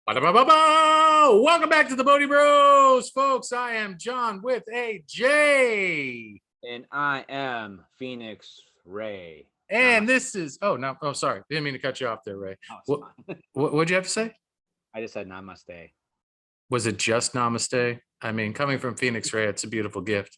Ba-da-ba-ba-ba! Welcome back to the Bodhi Bros, folks. I am John with a J. And I am Phoenix Ray. And this is, sorry. Didn't mean to cut you off there, Ray. What'd you have to say? I just said namaste. Was it just namaste? I mean, coming from Phoenix Ray, it's a beautiful gift.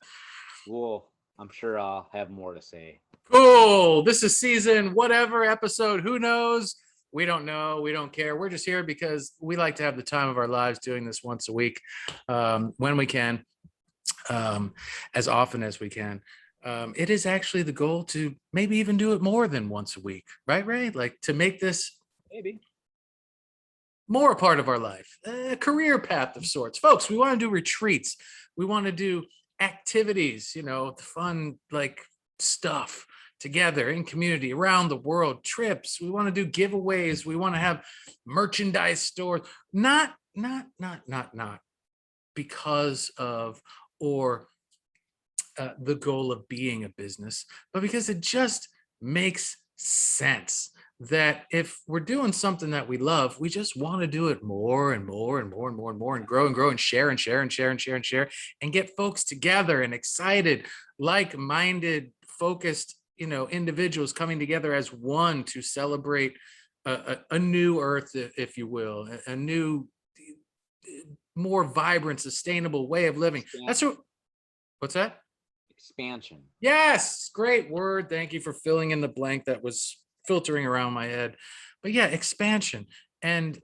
Well, I'm sure I'll have more to say. Cool. This is season whatever episode. Who knows? We don't know. We don't care. We're just here because we like to have the time of our lives doing this once a week when we can, as often as we can. It is actually the goal to maybe even do it more than once a week, right, Ray? Like to make this maybe more a part of our life, a career path of sorts. Folks, we want to do retreats. We want to do activities, fun, like stuff together in community around the world, trips. We want to do giveaways. We want to have merchandise stores, not because of or the goal of being a business, but because it just makes sense that if we're doing something that we love, we just want to do it more and more and more and more and more and grow and share and share and share and share and share and get folks together and excited, like-minded, focused, individuals coming together as one to celebrate a new earth, if you will, a new, more vibrant, sustainable way of living. What's that? Expansion. Yes, great word. Thank you for filling in the blank that was filtering around my head. But yeah, expansion. And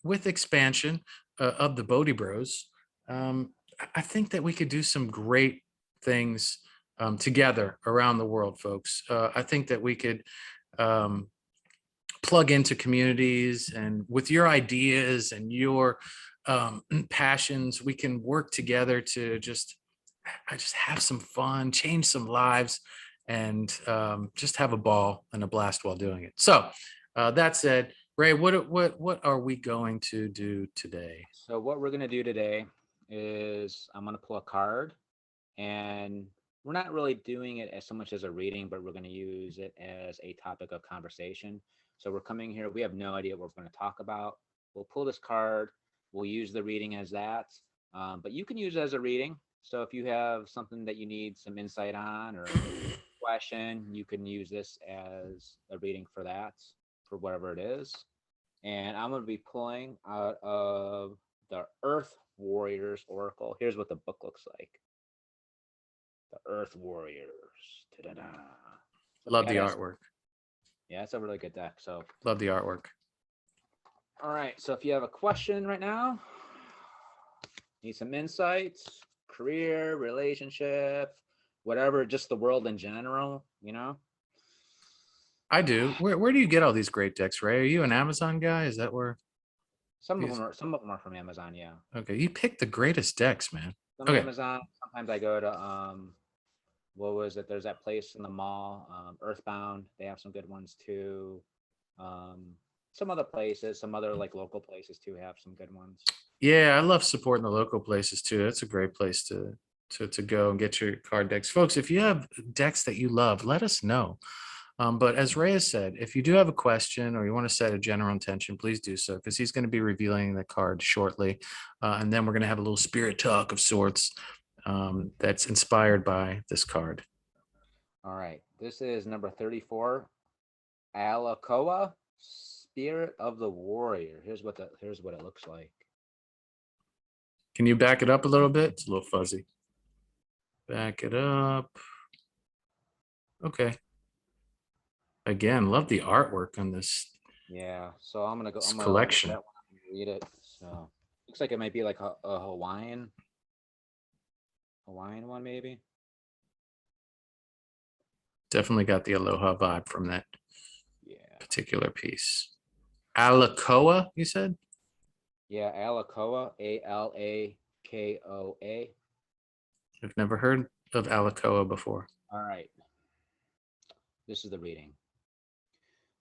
with expansion of the Bodhi Bros, I think that we could do some great things together around the world, folks. I think that we could plug into communities, and with your ideas and your passions, we can work together to just have some fun, change some lives, and just have a ball and a blast while doing it. So that said, Ray, what are we going to do today? So what we're going to do today is I'm going to pull a card, and we're not really doing it as so much as a reading, but we're going to use it as a topic of conversation. So we're coming here. We have no idea what we're going to talk about. We'll pull this card. We'll use the reading as that, but you can use it as a reading. So if you have something that you need some insight on or question, you can use this as a reading for that, for whatever it is. And I'm going to be pulling out of the Earth Warriors Oracle. Here's what the book looks like. The Earth Warriors. Ta-da-da. Love the artwork. Yeah, it's a really good deck. So love the artwork. All right. So if you have a question right now, need some insights, career, relationship, whatever, just the world in general, I do. Where do you get all these great decks, Ray? Are you an Amazon guy? Is that where? Some of them are from Amazon, yeah. Okay, you pick the greatest decks, man. Okay. Amazon. Sometimes I go to what was it? There's that place in the mall, Earthbound. They have some good ones too. Some other places, some other like local places too have some good ones. Yeah, I love supporting the local places too. That's a great place to go and get your card decks. Folks, if you have decks that you love, let us know. But as Ray has said, if you do have a question or you want to set a general intention, please do so, because he's going to be revealing the card shortly. And then we're going to have a little spirit talk of sorts that's inspired by this card. All right. This is number 34, Alakoa, Spirit of the Warrior. Here's what it looks like. Can you back it up a little bit? It's a little fuzzy. Back it up. Okay. Again, love the artwork on this. Yeah, so I'm gonna go. I'm collection. Gonna read it. So looks like it might be like a Hawaiian one, maybe. Definitely got the aloha vibe from that particular piece. Alakoa, you said? Yeah, Alakoa, Alakoa. I've never heard of Alakoa before. All right. This is the reading.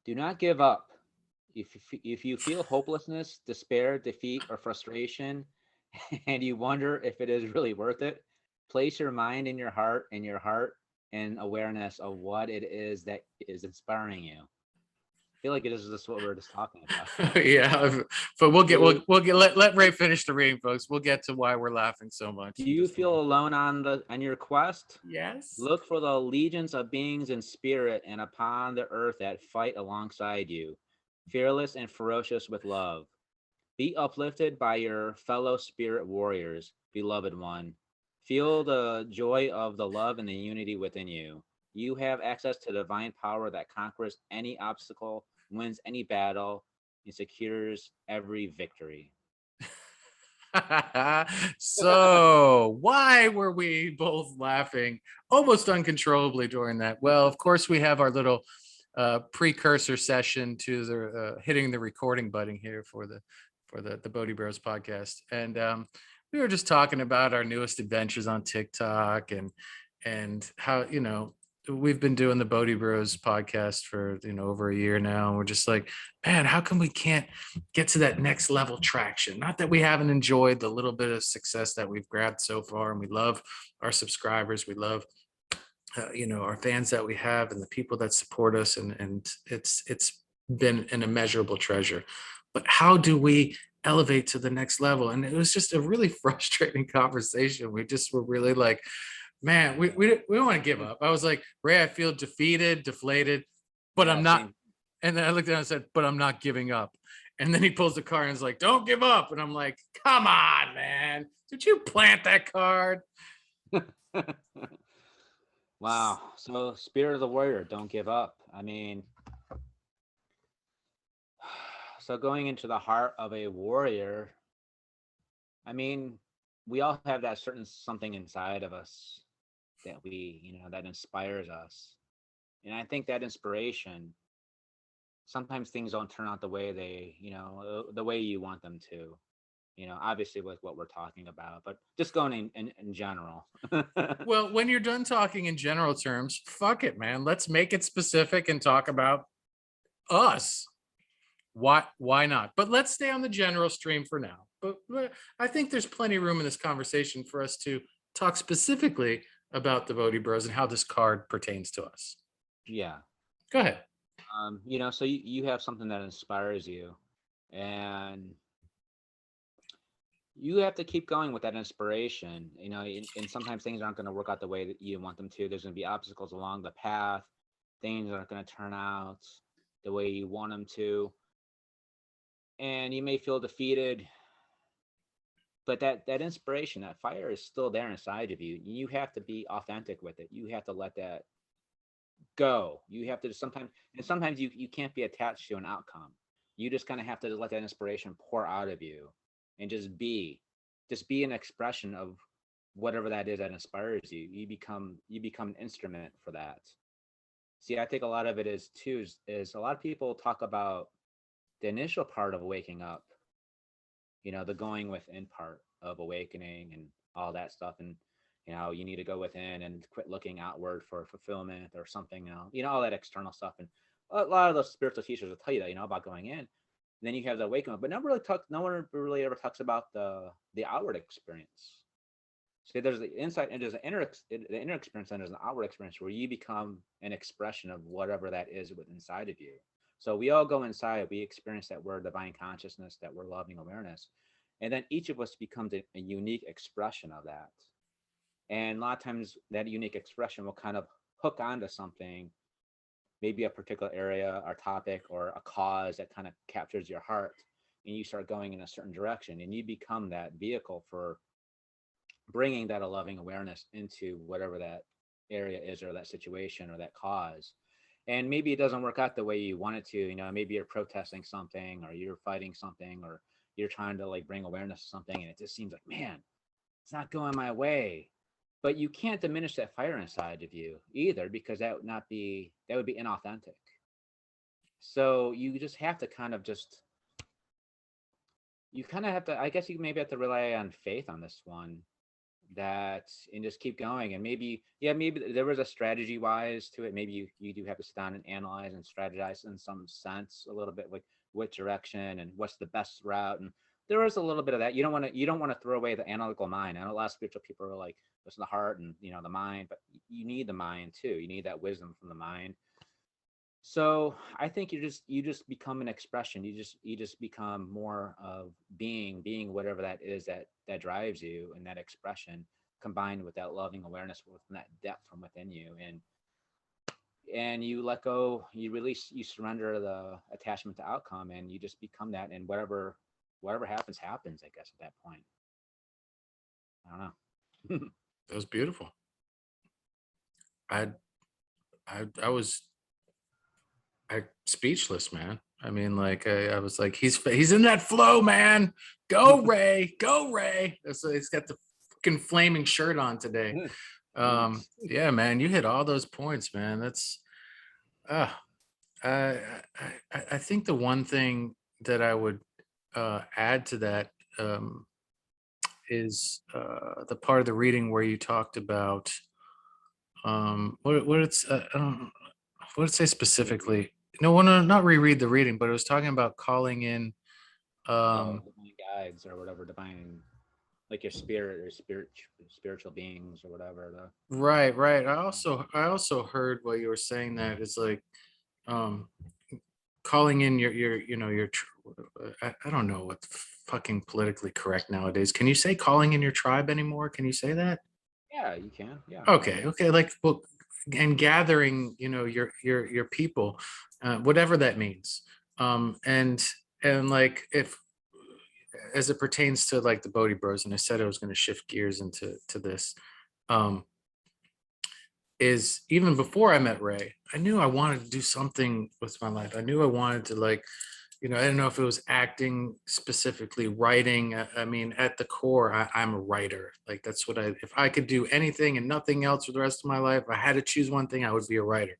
Do not give up. If you feel hopelessness, despair, defeat, or frustration, and you wonder if it is really worth it, place your mind in your heart and awareness of what it is that is inspiring you. feel like it is just what we're just talking about. Yeah, but we'll get Do let Ray finish the reading, folks. We'll get to why we're laughing so much do in you just a feel moment. alone on your quest? Yes. Look for the legions of beings in spirit and upon the earth that fight alongside you, fearless and ferocious with love. Be uplifted by your fellow spirit warriors, beloved one. Feel the joy of the love and the unity within you. You have access to divine power that conquers any obstacle, wins any battle, and secures every victory. So, why were we both laughing almost uncontrollably during that? Well, of course, we have our little precursor session to the hitting the recording button here for the Bodhi Bros podcast, and we were just talking about our newest adventures on TikTok and how we've been doing the Bodhi Bros podcast for over a year now, and we're just like, man, how come we can't get to that next level traction? Not that we haven't enjoyed the little bit of success that we've grabbed so far, and we love our subscribers, we love our fans that we have, and the people that support us, and it's been an immeasurable treasure. But how do we elevate to the next level? And it was just a really frustrating conversation. We just were really like, man, we don't want to give up. I was like, Ray, I feel defeated, deflated, but Yeah, I'm not. same. And then I looked at him and said, but I'm not giving up. And then he pulls the card and is like, don't give up. And I'm like, come on, man. Did you plant that card? Wow. So, spirit of the warrior, don't give up. I mean, so going into the heart of a warrior, I mean, we all have that certain something inside of us that that inspires us. And I think that inspiration, sometimes things don't turn out the way the way you want them to. Obviously with what we're talking about, but just going in general. Well, when you're done talking in general terms, fuck it, man. Let's make it specific and talk about us. Why not? But let's stay on the general stream for now. But I think there's plenty of room in this conversation for us to talk specifically about the Bodhi Bros and how this card pertains to us. Yeah. Go ahead. So you have something that inspires you, and you have to keep going with that inspiration. And sometimes things aren't going to work out the way that you want them to. There's going to be obstacles along the path. Things aren't going to turn out the way you want them to, and you may feel defeated. But that inspiration, that fire is still there inside of you. You have to be authentic with it. You have to let that go. You have to sometimes you can't be attached to an outcome. You just kind of have to let that inspiration pour out of you and just be an expression of whatever that is that inspires you. You become an instrument for that. See, I think a lot of it is too is a lot of people talk about the initial part of waking up, the going within part of awakening and all that stuff. And, you need to go within and quit looking outward for fulfillment or something, all that external stuff. And a lot of those spiritual teachers will tell you that, about going in. And then you have the awakening, but no one really ever talks about the outward experience. See, there's the inside and there's the inner experience, and there's an outward experience where you become an expression of whatever that is within inside of you. So we all go inside, we experience that we're divine consciousness, that we're loving awareness. And then each of us becomes a unique expression of that. And a lot of times that unique expression will kind of hook onto something, maybe a particular area or topic or a cause that kind of captures your heart, and you start going in a certain direction, and you become that vehicle for bringing that loving awareness into whatever that area is or that situation or that cause. And maybe it doesn't work out the way you want it to. Maybe you're protesting something, or you're fighting something, or you're trying to like bring awareness to something, and it just seems like, man, it's not going my way. But you can't diminish that fire inside of you either, because that would be inauthentic. So you just have to I guess you maybe have to rely on faith on this one, and just keep going. And maybe there was a strategy wise to it. Maybe you do have to sit down and analyze and strategize in some sense a little bit, like what direction and what's the best route. And there is a little bit of that. You don't want to throw away the analytical mind. I know a lot of spiritual people are like, listen to the heart and the mind, but you need the mind too. You need that wisdom from the mind. So I think you just become an expression. You just become more of being whatever that is that drives you, and that expression combined with that loving awareness with that depth from within you, and you let go, you release, you surrender the attachment to outcome, and you just become that, and whatever happens, I guess, at that point. I don't know. That was beautiful. I I was speechless, man. I mean, like I was like, he's in that flow, man. Go Ray, go Ray. So he's got the fucking flaming shirt on today. Thanks. Yeah, man, you hit all those points, man. That's uh I I think the one thing that I would add to that um is the part of the reading where you talked about what it's I don't what did it say specifically? No, no, not reread the reading, but it was talking about calling in. Oh, Um, divine guides or whatever, divine, like your spirit or spiritual beings or whatever. right, right. I also heard while you were saying that it's like um, calling in your I don't know what's fucking politically correct nowadays. Can you say calling in your tribe anymore? Can you say that? Yeah, you can. Yeah. Okay, okay, like well, and gathering, your people, whatever that means, and like if as it pertains to like the Bodhi Bros, and I said I was going to shift gears into this, um, is even before I met Ray, I knew I wanted to do something with my life. I knew I wanted to like, I don't know if it was acting specifically, writing. I mean, at the core, I'm a writer. Like that's what if I could do anything and nothing else for the rest of my life, I had to choose one thing, I would be a writer.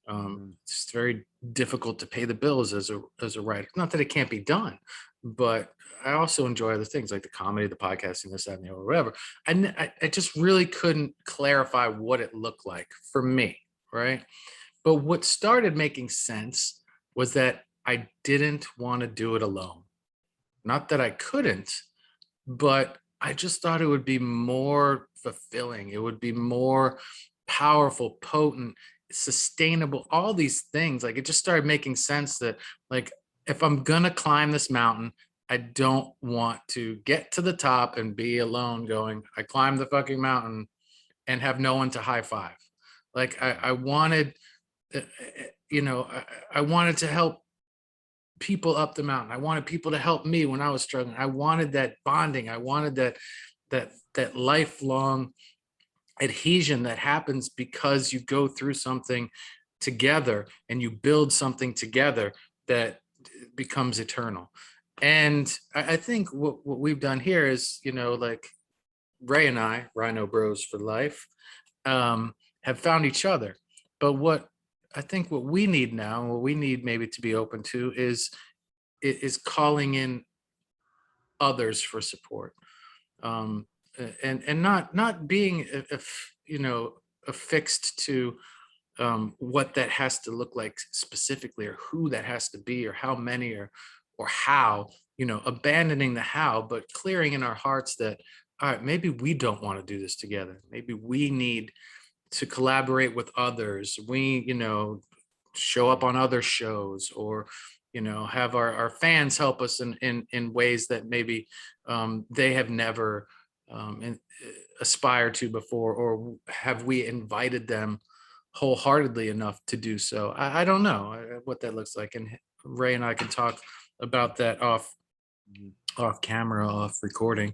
Hmm. It's very difficult to pay the bills as a writer. Not that it can't be done, but I also enjoy other things like the comedy, the podcasting, this, that, and the other, whatever. I just really couldn't clarify what it looked like for me, right? But what started making sense was that I didn't want to do it alone. Not that I couldn't, but I just thought it would be more fulfilling. It would be more powerful, potent, sustainable, all these things. Like it just started making sense that, like, if I'm going to climb this mountain, I don't want to get to the top and be alone going, I climbed the fucking mountain and have no one to high five. Like I wanted, uh, I wanted to help people up the mountain. I wanted people to help me when I was struggling. I wanted that bonding. I wanted that lifelong adhesion that happens because you go through something together and you build something together that becomes eternal. And I think what we've done here is, like Ray and I, Rhino Bros for life, have found each other. But I think what we need now, what we need maybe to be open to is calling in others for support, um, and not being affixed to what that has to look like specifically, or who that has to be, or how many, or how, abandoning the how, but clearing in our hearts that, all right, maybe we don't want to do this together. Maybe we need to collaborate with others. We, show up on other shows, or have our fans help us in ways that maybe they have never aspired to before, or have we invited them wholeheartedly enough to do so. I don't know what that looks like, and Ray and I can talk about that Hmm. off camera, off recording.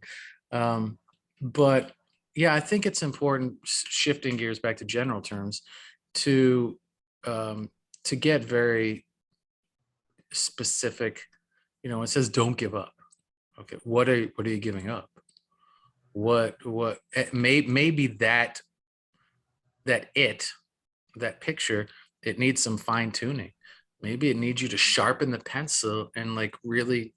Um, but yeah, I think it's important, shifting gears back to general terms, to um, to get very specific. It says don't give up. Okay, what are you giving up? What maybe that that picture, it needs some fine tuning. Maybe it needs you to sharpen the pencil and like really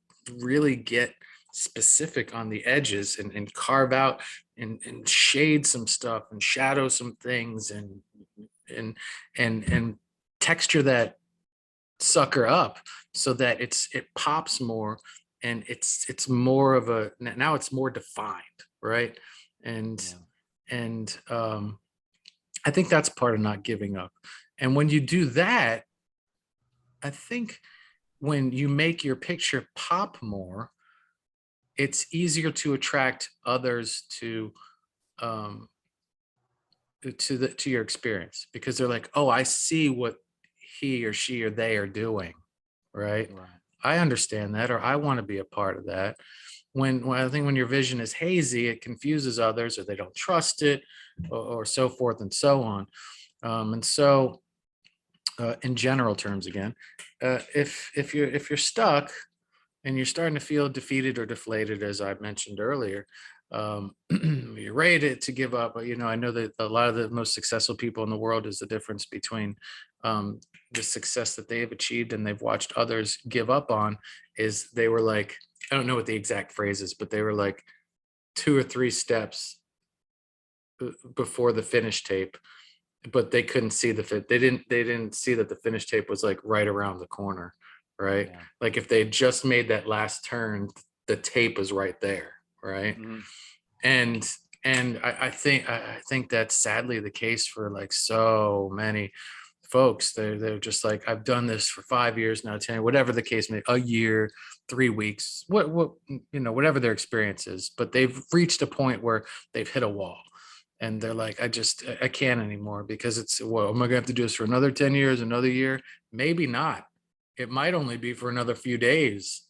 get specific on the edges, and carve out and shade some stuff and shadow some things, and and texture that sucker up so that it pops more, and it's more of a, now it's more defined, right? and Yeah. and I think that's part of not giving up. And when you do that, I think when you make your picture pop more, it's easier to attract others um, to your experience, because they're like, oh, I see what he or she or they are doing, right? Right. I understand that, or I want to be a part of that. When I think when your vision is hazy, it confuses others, or they don't trust it, or so forth and so on. And so, in general terms, again, if you're stuck and you're starting to feel defeated or deflated, as I mentioned earlier, you're ready to give up. But, I know that a lot of the most successful people in the world is the difference between the success that they have achieved and they've watched others give up on, is they were like, I don't know what the exact phrase is, but they were like 2 or 3 steps before the finish tape, but they couldn't see the fit. They didn't see that the finish tape was like right around the corner, right? Yeah. Like if they just made that last turn, the tape is right there, right? Hmm. And I think that's sadly the case for like so many folks. They're just like, I've done this for 5 years now, 10, whatever the case may, a year, 3 weeks, what whatever their experience is, but they've reached a point where they've hit a wall, and they're like, I can't anymore, because it's, well, am I gonna have to do this for another 10 years, another year? Maybe not. It might only be for another few days,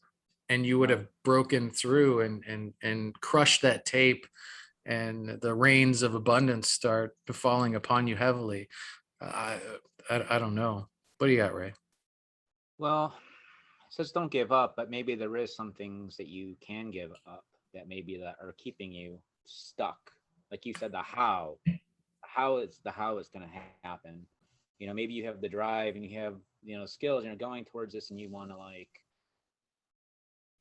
and you would Right. have broken through and crushed that tape, and the rains of abundance start falling upon you heavily. I, I don't know. What do you got, Ray? Well, it says don't give up, but maybe there is some things that you can give up that maybe that are keeping you stuck. Like you said, the how is going to happen. Maybe you have the drive and you have skills and you're going towards this and you want to like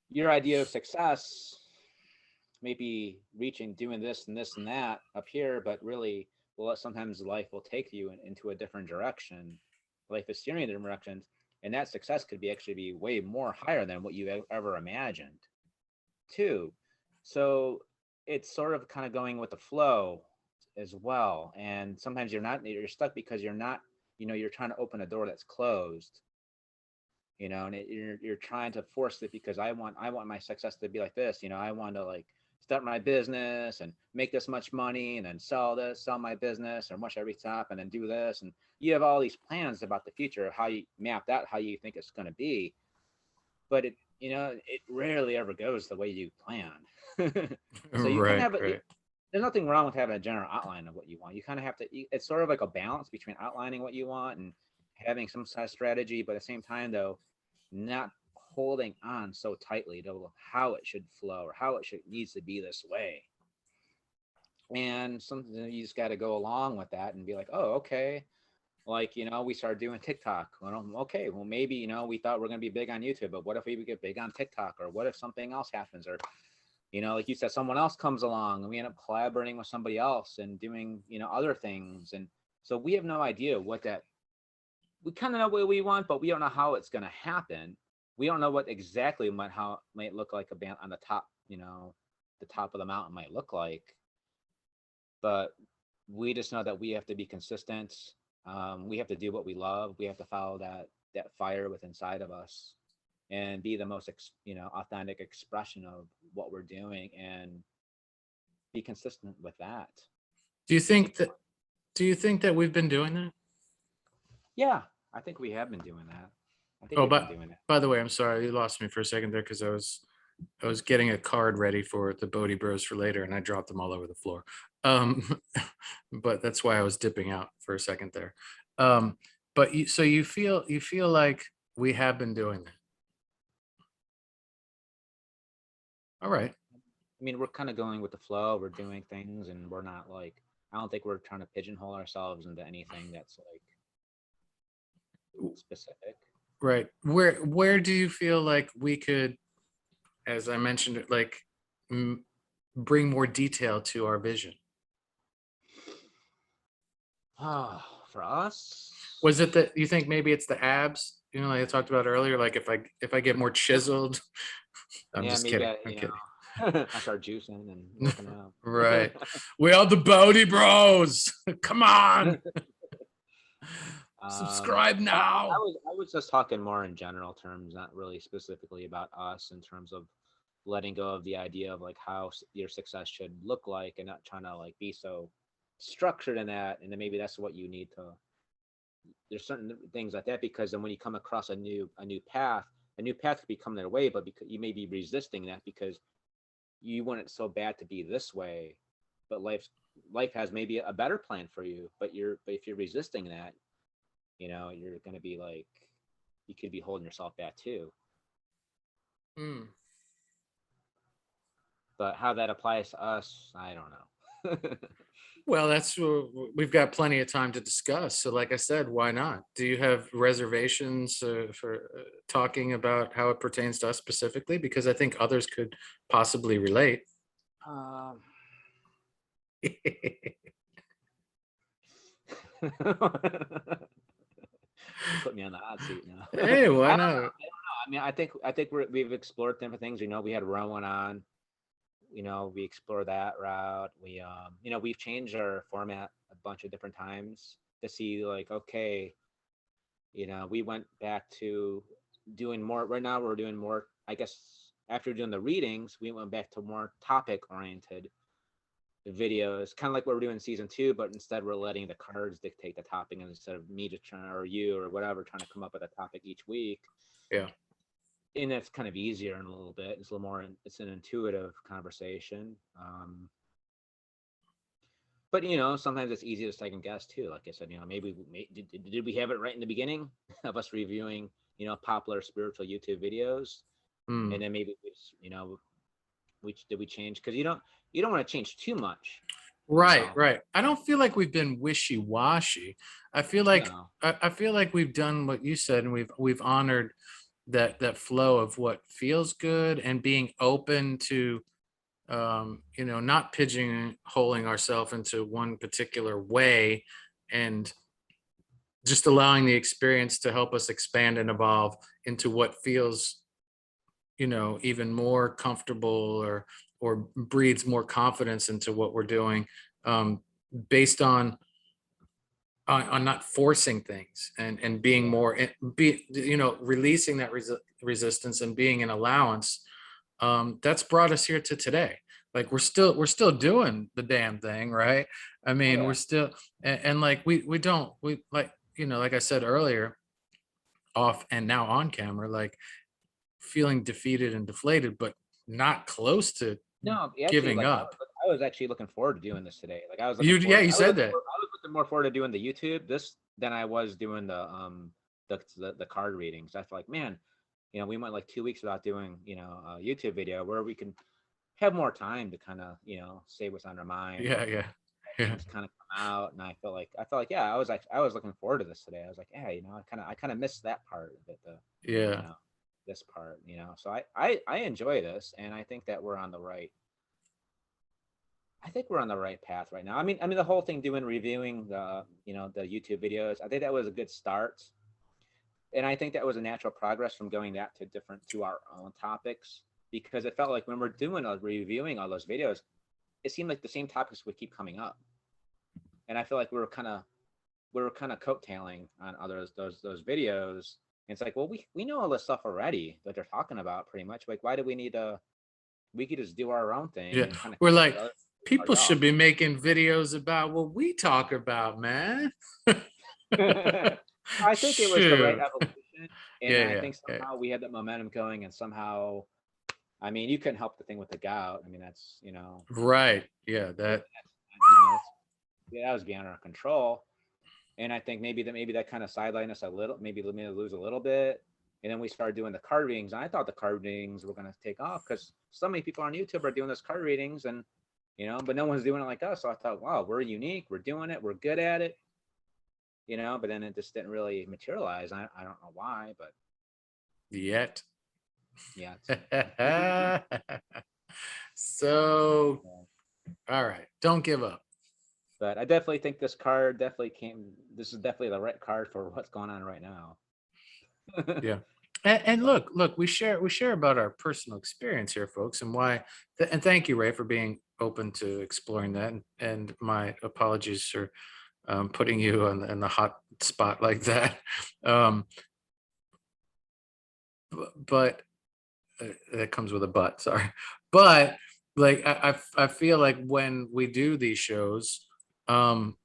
your idea of success, maybe reaching doing this and this and that up here, but really, well, sometimes life will take you into a different direction. Life is steering in different directions, and that success could be actually be way more higher than what you ever imagined too. So it's sort of kind of going with the flow as well. And sometimes you're stuck because you're not, you're trying to open a door that's closed, and you're trying to force it because I want my success to be like this. I want to like start my business and make this much money and then sell my business or much every top and then do this. And you have all these plans about the future of how you mapped out how you think it's going to be, but it rarely ever goes the way you planned. So you kind of Right, have right. there's nothing wrong with having a general outline of what you want. You kind of have to, it's sort of like a balance between outlining what you want and having some sort of strategy, but at the same time though, not holding on so tightly to how it should flow or how it should needs to be this way. And something you just got to go along with that and be like, oh, okay. Like, we started doing TikTok. Well, okay, well, maybe, we thought we're going to be big on YouTube, but what if we get big on TikTok? Or what if something else happens? Or, like you said, someone else comes along and we end up collaborating with somebody else and doing, other things. And so we have no idea we kind of know what we want, but we don't know how it's going to happen. We don't know what exactly how it might look like a band on the top, the top of the mountain might look like. But we just know that we have to be consistent. We have to do what we love. We have to follow that fire within inside of us and be the most authentic expression of what we're doing and be consistent with that. Do you Just think that do you think that we've been doing that? Yeah, I think we have been doing that. I think Oh, we've been but doing that. by the way, I'm sorry, you lost me for a second there, because I was getting a card ready for the Bodhi Bros for later, and I dropped them all over the floor. Um, but that's why I was dipping out for a second there. Um, but so you feel like we have been doing that. All right. I mean, we're kind of going with the flow. We're doing things, and we're not like. I don't think we're trying to pigeonhole ourselves into anything that's like specific. Right. Where do you feel like we could, as I mentioned, like m- bring more detail to our vision? Ah, for us, Was it that you think maybe it's the abs? Like I talked about earlier. Like if I get more chiseled, I'm yeah, just maybe kidding. I'm kidding. I start juicing and working out. Right. We are the Bodhi Bros. Come on. Subscribe now. I was just talking more in general terms, not really specifically about us in terms of letting go of the idea of like how your success should look like, and not trying to like be so structured in that. And then maybe that's what you need to. There's certain things like that, because then when you come across a new path could be coming their way, but because you may be resisting that because you want it so bad to be this way, but life has maybe a better plan for you, but if you're resisting that, you're going to be like, you could be holding yourself back too. Mm. But how that applies to us, I don't know. Well, we've got plenty of time to discuss. So, like I said, why not? Do you have reservations for talking about how it pertains to us specifically? Because I think others could possibly relate. um, Put me on the hot seat now. Hey, why I don't not? know. I mean, I think we've explored different things. We had Rowan on. We explore that route. We've changed our format a bunch of different times to see like, okay, we went back to doing more. Right now, we're doing more. I guess after doing the readings, we went back to more topic oriented videos, kind of like what we're doing in season 2, but instead we're letting the cards dictate the topic, and instead of me just trying, or you or whatever, trying to come up with a topic each week. Yeah. And that's kind of easier in a little bit. It's a little more, it's an intuitive conversation. But sometimes it's easy to second guess too. Like I said, maybe did we have it right in the beginning of us reviewing, popular spiritual YouTube videos, Mm. and then maybe we change, because you don't want to change too much. Right, right. I don't feel like we've been wishy-washy. I feel like No. I feel like we've done what you said, and we've honored that flow of what feels good and being open to not pigeonholing ourselves into one particular way, and just allowing the experience to help us expand and evolve into what feels even more comfortable, or breeds more confidence into what we're doing, um, based on not forcing things, and being Yeah. more releasing that resistance and being an allowance. That's brought us here to today. Like we're still doing the damn thing, right? I Oh mean, yeah. we're still, and like we like, like I said earlier, off and now on camera, like feeling defeated and deflated, but not close to No, actually, giving like up. I was actually looking forward to doing this today. Like I was looking Yeah, forward. you said that. I was looking more forward to doing the YouTube this than I was doing the card readings. I feel like, man, we went like 2 weeks without doing a YouTube video where we can have more time to kind of say what's on our mind, Yeah, yeah, yeah, things kind of come out. And I felt like, yeah, I was looking forward to this today. I was like, yeah, I kind of missed that part of it, you yeah. know this part. So I enjoy this, and I think we're on the right path right now. I mean the whole thing, doing reviewing the YouTube videos, I think that was a good start. And I think that was a natural progress from going that to our own topics, because it felt like when we're reviewing all those videos, it seemed like the same topics would keep coming up. And I feel like we were kind of coattailing on others those videos. And it's like, well, we know all this stuff already that they're talking about pretty much. Like, why do we need to? We could just do our own thing Yeah. and kind of We're like, other people part should be making videos about what we talk about, man. off. I think it was the right Shoot. evolution, and Yeah, I yeah, think yeah. somehow we had that momentum going, and somehow, I mean, you couldn't help the thing with the gout. I mean, that's Right. Yeah, yeah, that. that was beyond our control. And I think maybe that kind of sidelined us a little, maybe let me lose a little bit. And then we started doing the card readings, and I thought the card readings were going to take off because so many people on YouTube are doing those card readings, and but no one's doing it like us. So I thought, wow, we're unique, we're doing it, we're good at it, But then it just didn't really materialize. I don't know why, but Yet. yeah. So, all right, don't give up. But I definitely think this card definitely came. This is definitely the right card for what's going on right now. Yeah. And look, we share about our personal experience here, folks, and why. And thank you, Ray, for being open to exploring that. And my apologies for putting you in the hot spot like that. Um, but that comes with a but, sorry. But like I feel like when we do these shows, um,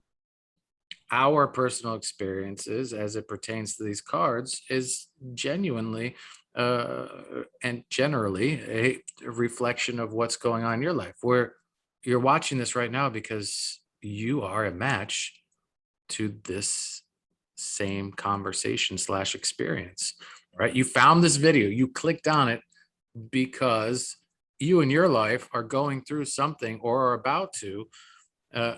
our personal experiences as it pertains to these cards is genuinely uh, and generally a reflection of what's going on in your life. Where you're watching this right now because you are a match to this same conversation slash experience, right? You found this video, you clicked on it because you in your life are going through something or are about to, uh,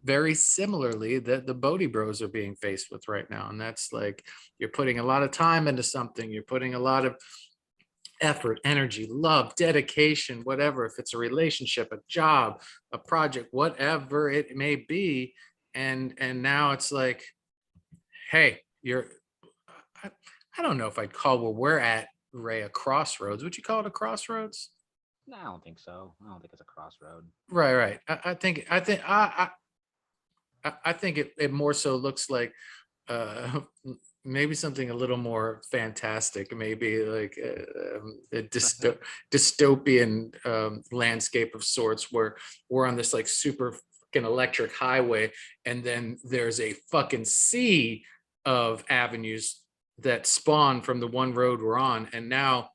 very similarly that the Bodhi Bros are being faced with right now. And that's like, you're putting a lot of time into something, you're putting a lot of effort, energy, love, dedication, whatever, if it's a relationship, a job, a project, whatever it may be. And now it's like, hey, you're, I, I don't know if I'd call where we're at, Ray, a crossroads. Would you call it a crossroads? No, I don't think so. I don't think it's a crossroad. Right, right. I think it more so looks like uh maybe something a little more fantastic, maybe like a dystopian landscape of sorts, where we're on this like super fucking electric highway, and then there's a fucking sea of avenues that spawn from the one road we're on, and now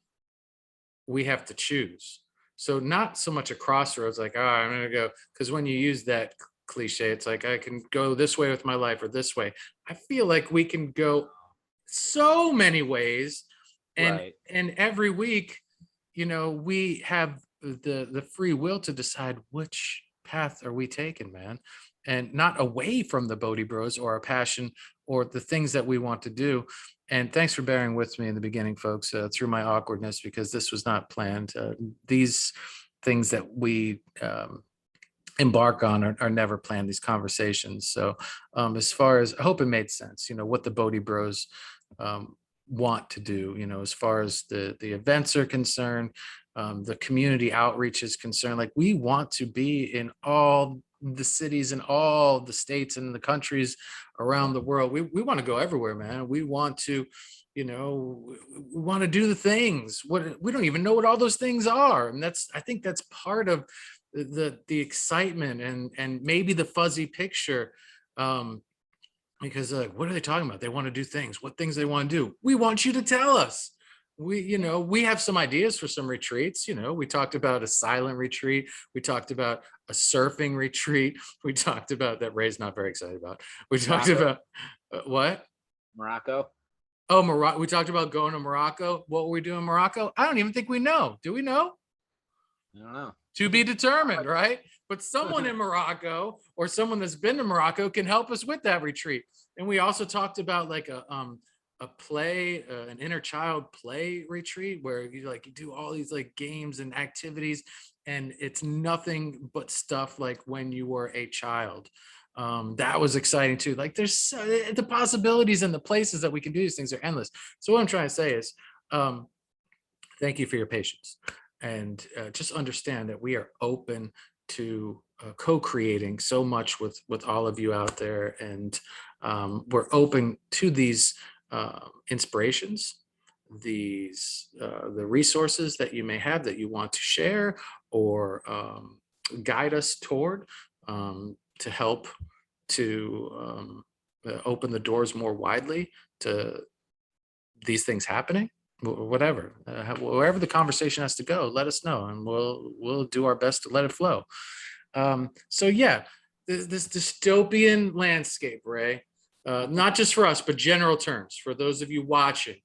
we have to choose. So not so much a crossroads, like, oh, I'm gonna go, because when you use that cliche, it's like I can go this way with my life or this way. I feel like we can go so many ways, and Right. every week, we have the free will to decide which path are we taking, man, and not away from the Bodhi Bros or our passion or the things that we want to do. And thanks for bearing with me in the beginning, folks, through my awkwardness, because this was not planned. These things that we embark on are never planned, these conversations. So as far as, I hope it made sense, what the Bodhi Bros um, want to do, as far as the events are concerned, the community outreach is concerned. Like, we want to be in all the cities and all the states and the countries around the world. We want to go everywhere, man. We want to, we want to do the things. What, we don't even know what all those things are, and I think that's part of the excitement and maybe the fuzzy picture, because what are they talking about? They want to do things. What things they want to do? We want you to tell us. We have some ideas for some retreats. We talked about a silent retreat. We talked about a surfing retreat. We talked about that Ray's not very excited about. We talked Morocco. about what? Morocco. Oh, Morocco. We talked about going to Morocco. What were we doing in Morocco? I don't even think we know. Do we know? I don't know. To be determined, right? But someone in Morocco or someone that's been to Morocco can help us with that retreat. And we also talked about like a play, an inner child play retreat, where you do all these like games and activities, and it's nothing but stuff like when you were a child. That was exciting too. Like, there's the possibilities and the places that we can do these things are endless. So what I'm trying to say is, thank you for your patience, and just understand that we are open to co-creating so much with all of you out there, and we're open to these inspirations, these the resources that you may have that you want to share or guide us toward, to help to open the doors more widely to these things happening. Whatever, wherever the conversation has to go, let us know, and we'll do our best to let it flow. So yeah, this dystopian landscape, Ray, not just for us, but general terms for those of you watching.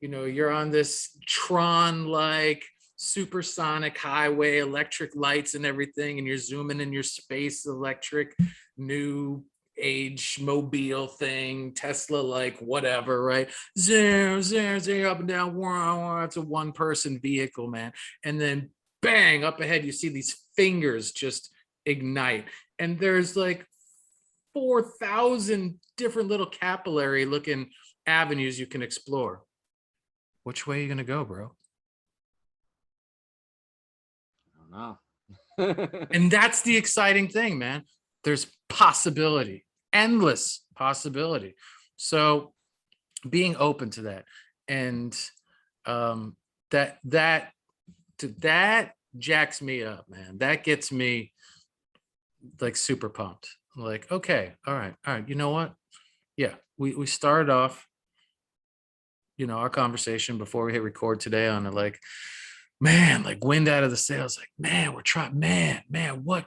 You're on this Tron like supersonic highway, electric lights and everything, and you're zooming in your space electric new age mobile thing, Tesla like, whatever, right? Zoom, zoom, zoom, up and down. Wow, it's a one person vehicle, man. And then bang, up ahead, you see these fingers just ignite. And there's like 4,000 different little capillary looking avenues you can explore. Which way are you going to go, bro? I don't know. And that's the exciting thing, man. There's possibility. endless possibility. So being open to that, and um, that jacks me up, man. That gets me like super pumped. Like, okay, all right, you know what? Yeah, we started off, our conversation before we hit record today on a like, man, like wind out of the sails, like, man, we're trying, man, what,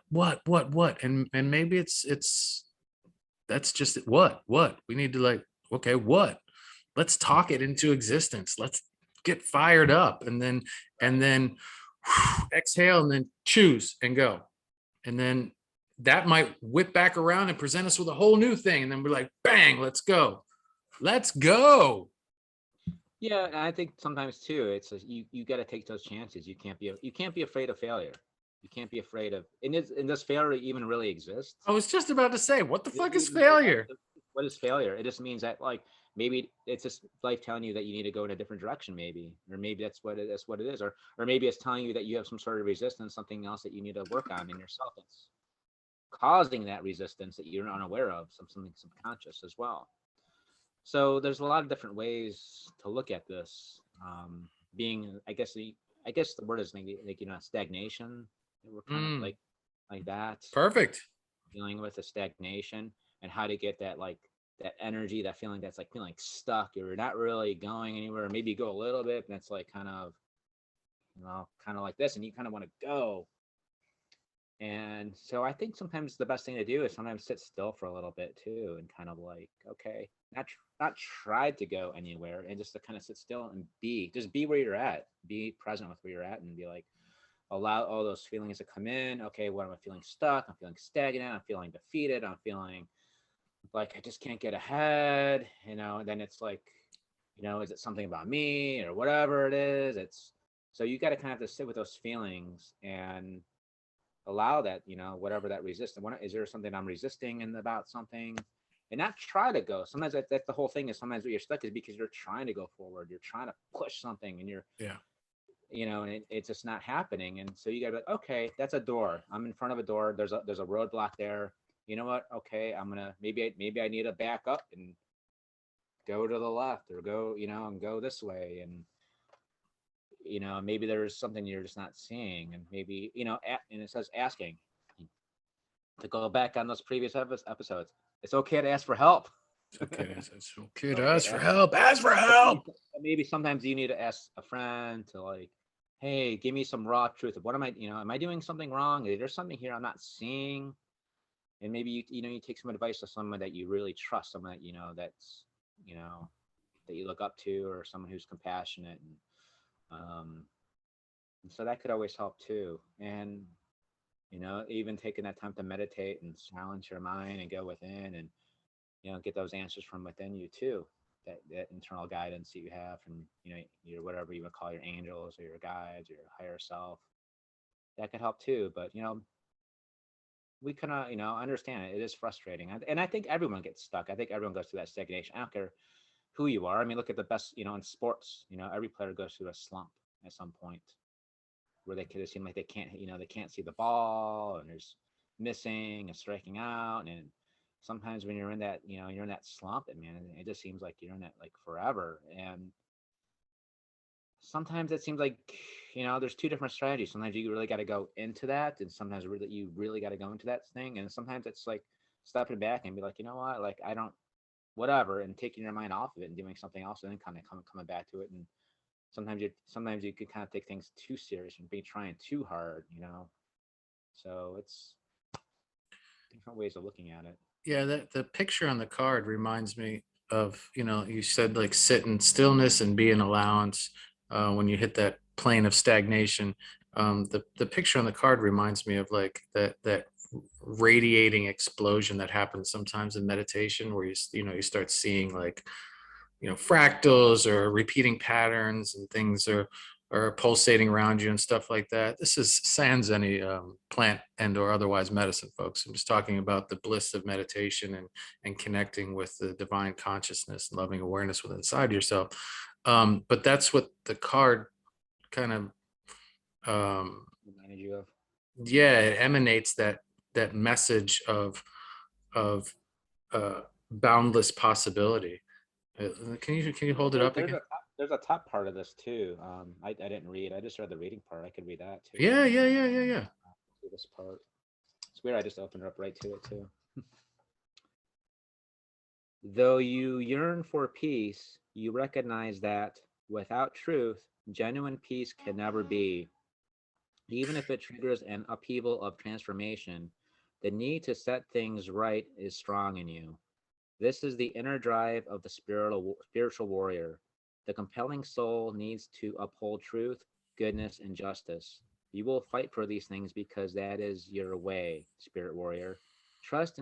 and maybe it's that's just it. What we need to like, okay, what? Let's talk it into existence. Let's get fired up, and then exhale, and then choose and go, and then that might whip back around and present us with a whole new thing, and then we're like, bang, let's go. Let's go. Yeah, and I think sometimes too, it's you got to take those chances. You can't be afraid of failure. You can't be afraid of, and does failure even really exist? I was just about to say, what the fuck is failure? What is failure? It just means that like maybe it's just life telling you that you need to go in a different direction, maybe, or maybe that's what it is, or maybe it's telling you that you have some sort of resistance, something else that you need to work on in yourself. It's causing that resistance that you're unaware of, something subconscious as well. So there's a lot of different ways to look at this. Being, I guess the word is like stagnation. We're kind of like that, Perfect. dealing with a stagnation and how to get that like that energy, that feeling that's like feeling stuck. You're not really going anywhere. Maybe you go a little bit, and it's like kind of like this, and you kind of want to go. And so I think sometimes the best thing to do is sometimes sit still for a little bit too, and kind of like, okay, not try to go anywhere, and just to kind of sit still and just be where you're at, be present with where you're at, and be like, allow all those feelings to come in. Okay, what am I feeling? Stuck. I'm feeling stagnant. I'm feeling defeated. I'm feeling like I just can't get ahead. And then it's like, is it something about me or whatever it is? It's so you got to kind of have to sit with those feelings and allow that, whatever that resistance. Is there something I'm resisting in about something? And not try to go. Sometimes that's the whole thing, is sometimes what you're stuck is because you're trying to go forward. You're trying to push something, and Yeah. and it's just not happening. And so you gotta be like, okay, that's a door. I'm in front of a door. There's a roadblock there. You know what? Okay, I'm gonna maybe I need to back up and go to the left, or go, and go this way. And maybe there's something you're just not seeing, and maybe and it says asking. To go back on those previous episodes, it's okay to ask for help. It's okay. It's okay to Okay, ask for help. Ask for but help. maybe sometimes you need to ask a friend to like, hey, give me some raw truth of what am I doing something wrong? Is there something here I'm not seeing? And maybe you take some advice to someone that you really trust, someone that that's that you look up to, or someone who's compassionate, and so that could always help too. And even taking that time to meditate and silence your mind and go within, and get those answers from within you too. That internal guidance that you have from your whatever you would call your angels or your guides or your higher self, that could help too. But we kind of understand it. It is frustrating, and I think everyone gets stuck. I think everyone goes through that stagnation. I don't care who you are. I mean, look at the best in sports. Every player goes through a slump at some point, where they could seem like they can't see the ball, and there's missing and striking out. And sometimes when you're in that you're in that slump, and man, it just seems like you're in that like forever. And sometimes it seems like there's two different strategies. Sometimes you really got to go into that, and sometimes you really got to go into that thing. And sometimes it's like stepping back and be like, you know what, like I don't, whatever, and taking your mind off of it and doing something else, and then kind of coming back to it. And sometimes you could kind of take things too serious and be trying too hard. So it's different ways of looking at it. Yeah, that the picture on the card reminds me of, you said like sit in stillness and be an allowance when you hit that plane of stagnation. The picture on the card reminds me of like that radiating explosion that happens sometimes in meditation, where you start seeing like fractals or repeating patterns, and things are pulsating around you and stuff like that. This is sans any plant and or otherwise medicine, folks. I'm just talking about the bliss of meditation and connecting with the divine consciousness and loving awareness within inside yourself. But that's what the card kind of Reminded you of. yeah, it emanates that message of boundless possibility. Can you hold it up again? There's a top part of this too. I didn't read. I just read the reading part. I could read that too. Yeah, yeah, yeah, yeah, yeah. See this part. It's weird. I just opened it up right to it too. Though you yearn for peace, you recognize that without truth, genuine peace can never be. Even if it triggers an upheaval of transformation, the need to set things right is strong in you. This is the inner drive of the spiritual warrior. The compelling soul needs to uphold truth, goodness, and justice. You will fight for these things because that is your way, spirit warrior. Trust,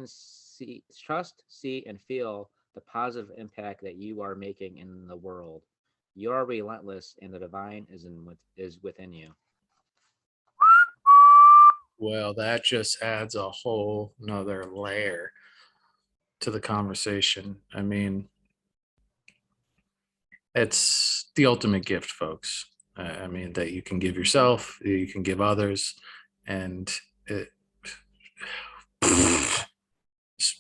see, and feel the positive impact that you are making in the world. You are relentless, and the divine is within you. Well, that just adds a whole nother layer to the conversation. I mean, it's the ultimate gift, folks. I mean, that you can give yourself, you can give others, and it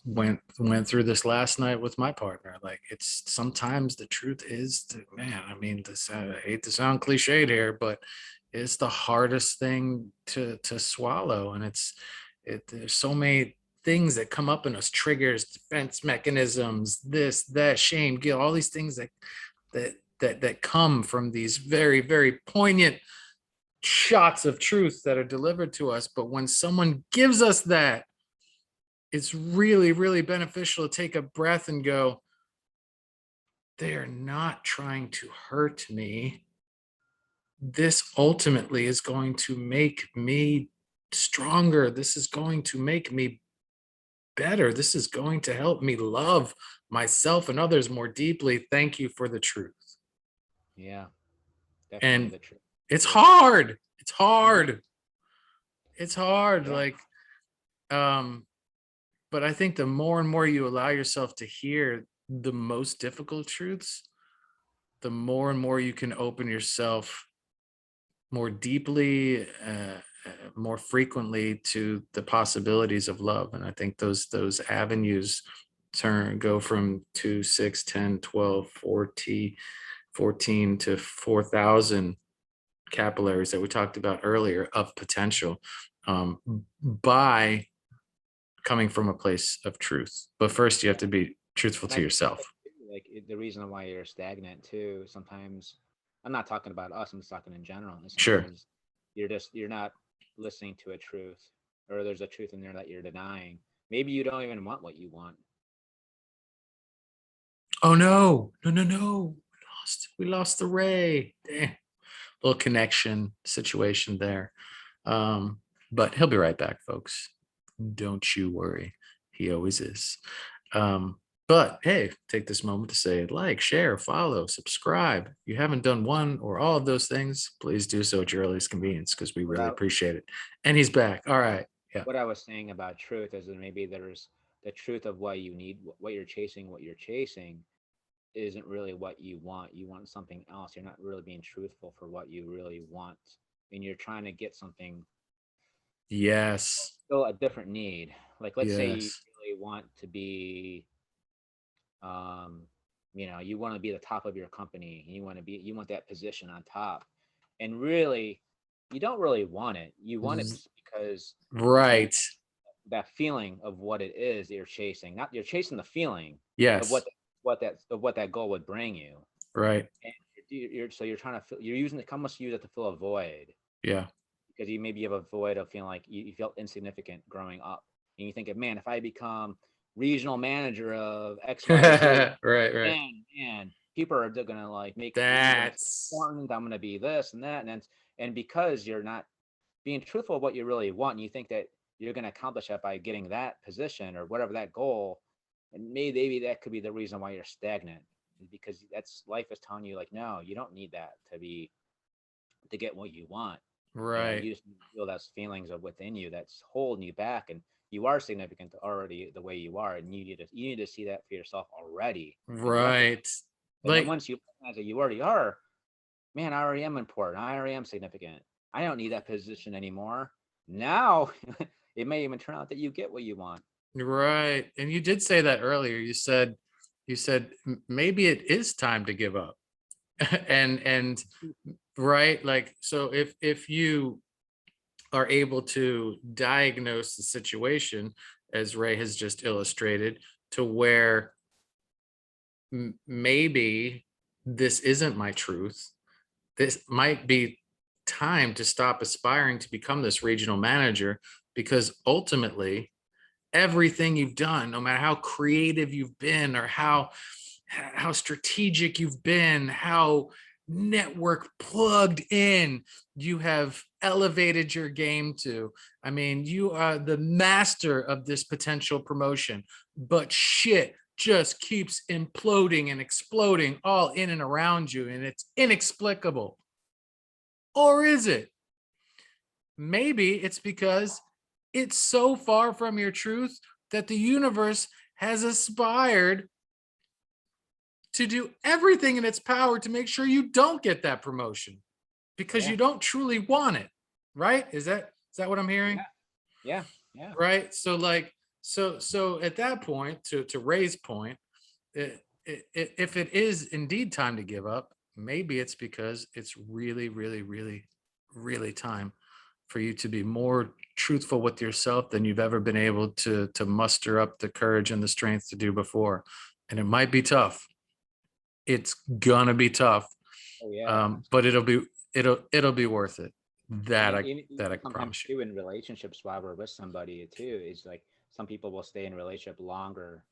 went through this last night with my partner. Like, it's sometimes the truth is, man. I mean, this, I hate to sound cliched here, but it's the hardest thing to swallow, and there's so many things that come up in us, triggers, defense mechanisms, this, that, shame, guilt, all these things that come from these very, very poignant shots of truth that are delivered to us. But when someone gives us that, it's really, really beneficial to take a breath and go, they are not trying to hurt me. This ultimately is going to make me stronger. This is going to make me better. This is going to help me love myself and others more deeply. Thank you for the truth. Yeah, definitely And the truth. it's Yeah. hard. It's Mhm. hard. It's hard. Yeah. Um, but I think the more and more you allow yourself to hear the most difficult truths, the more and more you can open yourself more deeply, more frequently to the possibilities of love. And I think those avenues go from 2, 6, 10, 12, 40, 14 to 4,000 capillaries that we talked about earlier of potential, by coming from a place of truth. But first, you have to be truthful And to I think yourself. that too, like the reason why you're stagnant too, sometimes I'm not talking about us, I'm just talking in general. And Sure. sometimes you're not listening to a truth, or there's a truth in there that you're denying. Maybe you don't even want what you want. Oh no, no, no, no. We lost the ray. Damn. Little connection situation there. But he'll be right back, folks. Don't you worry. He always is. But hey, take this moment to say like, share, follow, subscribe. If you haven't done one or all of those things, please do so at your earliest convenience because we What really I appreciate it. And he's back. All right. Yeah. what I was saying about truth is that maybe there's the truth of what you need, what you're chasing, isn't really what you want. You want something else. You're not really being truthful for what you really want. And you're trying to get something, Yes. still a different need. Like let's say you Yes. really want to be, um, you want to be the top of your company. You want that position on top. And really, you don't really want it. You want it because you Right. that feeling of what it is that you're chasing. Not you're chasing the feeling of Yes. what that goal would bring you. Right. And so you're trying to you're using the almost use it to fill a void, Yeah. because you have a void of feeling like you felt insignificant growing up, and you think of, man, if I become regional manager of XYZ, Right. Right. man, people are gonna like make me That's important. I'm gonna be this and that, and because you're not being truthful of what you really want, and you think that you're gonna accomplish that by getting that position or whatever that goal, and maybe that could be the reason why you're stagnant, because that's life is telling you like, no, you don't need that to get what you want. right. You just feel those feelings of within you that's holding you back, and you are significant already the way you are, and you need to see that for yourself already and recognize. Right. And then Like, once you recognize that you already are, man, I already am important. I already am significant. I don't need that position anymore. Now, it may even turn out that you get what you want. Right. And you did say that earlier. You said maybe it is time to give up. And right, like, so if you are able to diagnose the situation, as Ray has just illustrated, to where maybe this isn't my truth. This might be time to stop aspiring to become this regional manager, because ultimately everything you've done, no matter how creative you've been or how strategic you've been, how network plugged in you have elevated your game to. I mean, you are the master of this potential promotion, but shit just keeps imploding and exploding all in and around you, and it's inexplicable. Or is it? Maybe it's because it's so far from your truth that the universe has aspired to do everything in its power to make sure you don't get that promotion because Yeah, you don't truly want it. Right? Is that what I'm hearing? yeah, yeah, yeah, Right? So like, so at that point, to Ray's point, if it is indeed time to give up, maybe it's because it's really, really, really, really time for you to be more truthful with yourself than you've ever been able to muster up the courage and the strength to do before. And it might be tough. It's gonna be tough, oh yeah. but it'll be worth it. That And I that I sometimes promise you. too in relationships while we're with somebody too is like some people will stay in a relationship longer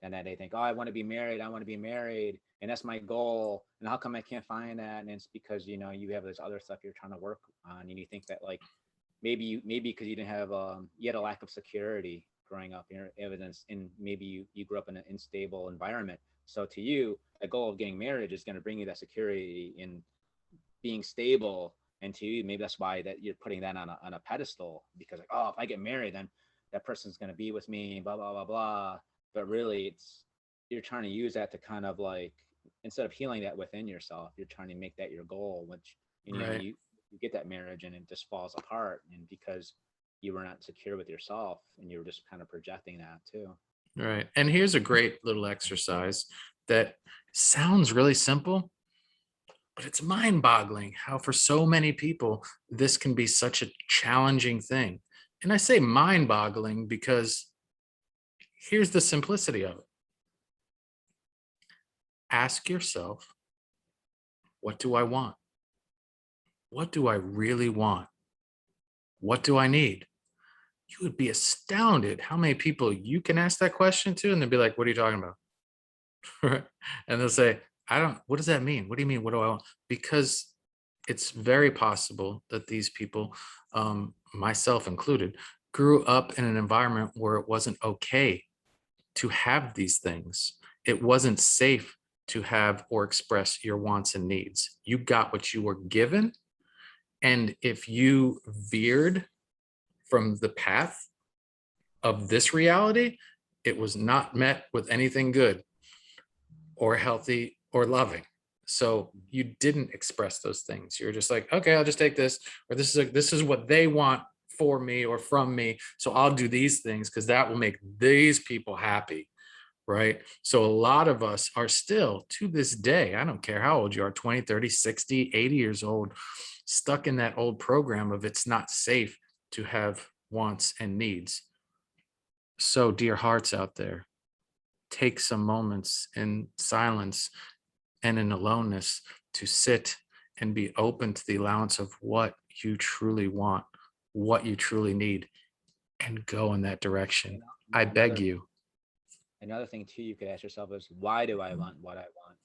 than that. They think, oh, I want to be married. I want to be married, and that's my goal. And how come I can't find that? And it's because you have this other stuff you're trying to work on, and you think that like maybe because you didn't have you had a lack of security growing up, your evidence, and maybe you grew up in an unstable environment. So to you, the goal of getting married is going to bring you that security in being stable, and to you maybe that's why that you're putting that on a pedestal, because like, oh, if I get married then that person's going to be with me, blah blah blah blah. But really it's you're trying to use that to kind of like, instead of healing that within yourself, you're trying to make that your goal, which Right. you get that marriage and it just falls apart, and because you were not secure with yourself and you were just kind of projecting that too. Right. And here's a great little exercise that sounds really simple, but it's mind boggling how, for so many people, this can be such a challenging thing. And I say mind boggling because here's the simplicity of it. Ask yourself, what do I want? What do I really want? What do I need? You would be astounded how many people you can ask that question to, and they'll be like, what are you talking about? And they'll say, I don't, what does that mean? What do you mean? What do I want? Because it's very possible that these people, myself included, grew up in an environment where it wasn't okay to have these things. It wasn't safe to have or express your wants and needs. You got what you were given. And if you veered from the path of this reality, it was not met with anything good or healthy or loving. So you didn't express those things. You're just like, okay, I'll just take this, or this is what they want for me or from me. So I'll do these things because that will make these people happy. Right. So a lot of us are still, to this day, I don't care how old you are, 20, 30, 60, 80 years old, stuck in that old program of it's not safe to have wants and needs. So, dear hearts out there, take some moments in silence and in aloneness to sit and be open to the allowance of what you truly want, what you truly need, and go in that You direction. know, I beg you. another thing too you could ask yourself is, why do I want what I want?